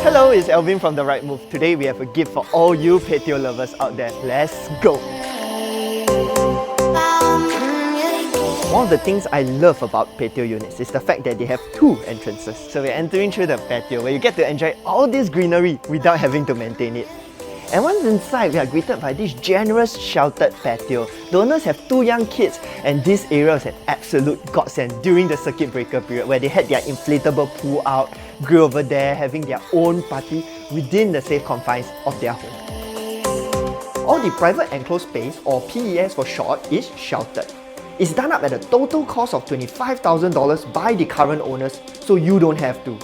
Hello, it's Alvin from 𝗦𝗹𝗲. Today we have a gift for all you patio lovers out there. Let's go! One of the things I love about patio units is the fact that they have two entrances. So we're entering through the patio where you get to enjoy all this greenery without having to maintain it. And once inside, we are greeted by this generous sheltered patio. The owners have two young kids and this area was an absolute godsend during the circuit breaker period where they had their inflatable pool out, grill over there, having their own party within the safe confines of their home. All the private enclosed space, or PES for short, is sheltered. It's done up at a total cost of $25,000 by the current owners, so you don't have to.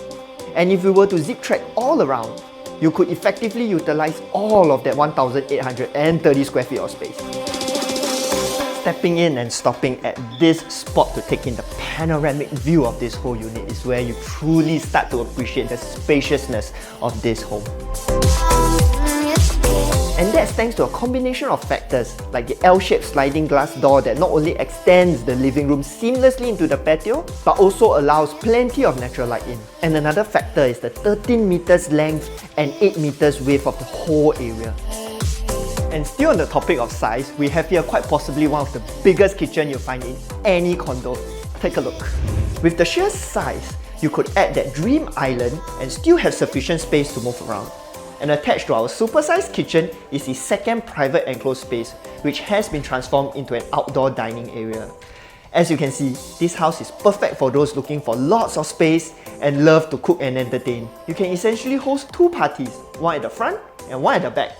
And if you were to zip track all around, you could effectively utilize all of that 1,830 square feet of space. Stepping in and stopping at this spot to take in the panoramic view of this whole unit is where you truly start to appreciate the spaciousness of this home. And that's thanks to a combination of factors like the L-shaped sliding glass door that not only extends the living room seamlessly into the patio, but also allows plenty of natural light in. And another factor is the 13 meters length and 8 meters width of the whole area. And still on the topic of size, we have here quite possibly one of the biggest kitchen you'll find in any condo. Take a look. With the sheer size, you could add that dream island and still have sufficient space to move around. And attached to our Supersize Kitchen is the second private enclosed space, which has been transformed into an outdoor dining area. As you can see, this house is perfect for those looking for lots of space and love to cook and entertain. You can essentially host two parties, one at the front and one at the back.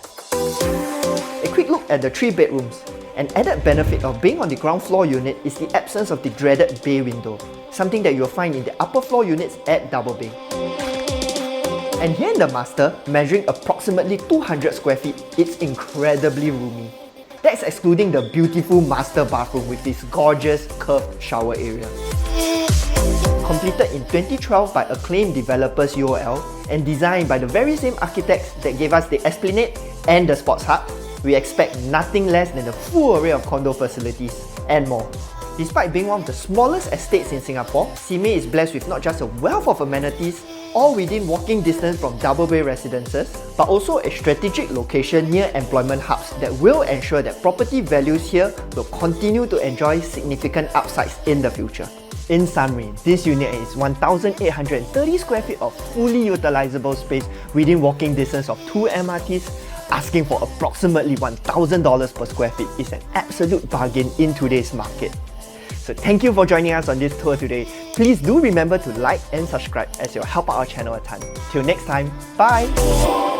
A quick look at the 3 bedrooms. An added benefit of being on the ground floor unit is the absence of the dreaded bay window, something that you'll find in the upper floor units at double bay. And here in the master, measuring approximately 200 square feet, it's incredibly roomy. That's excluding the beautiful master bathroom with this gorgeous curved shower area. Completed in 2012 by acclaimed developers UOL and designed by the very same architects that gave us the Esplanade and the Sports Hub, we expect nothing less than a full array of condo facilities and more. Despite being one of the smallest estates in Singapore, Simei is blessed with not just a wealth of amenities, all within walking distance from double bay residences, but also a strategic location near employment hubs that will ensure that property values here will continue to enjoy significant upsides in the future. In summary, this unit is 1,830 square feet of fully utilizable space within walking distance of 2 MRTs. Asking for approximately $1,000 per square feet is an absolute bargain in today's market. So thank you for joining us on this tour today. Please do remember to like and subscribe as you'll help out our channel a ton. Till next time, bye!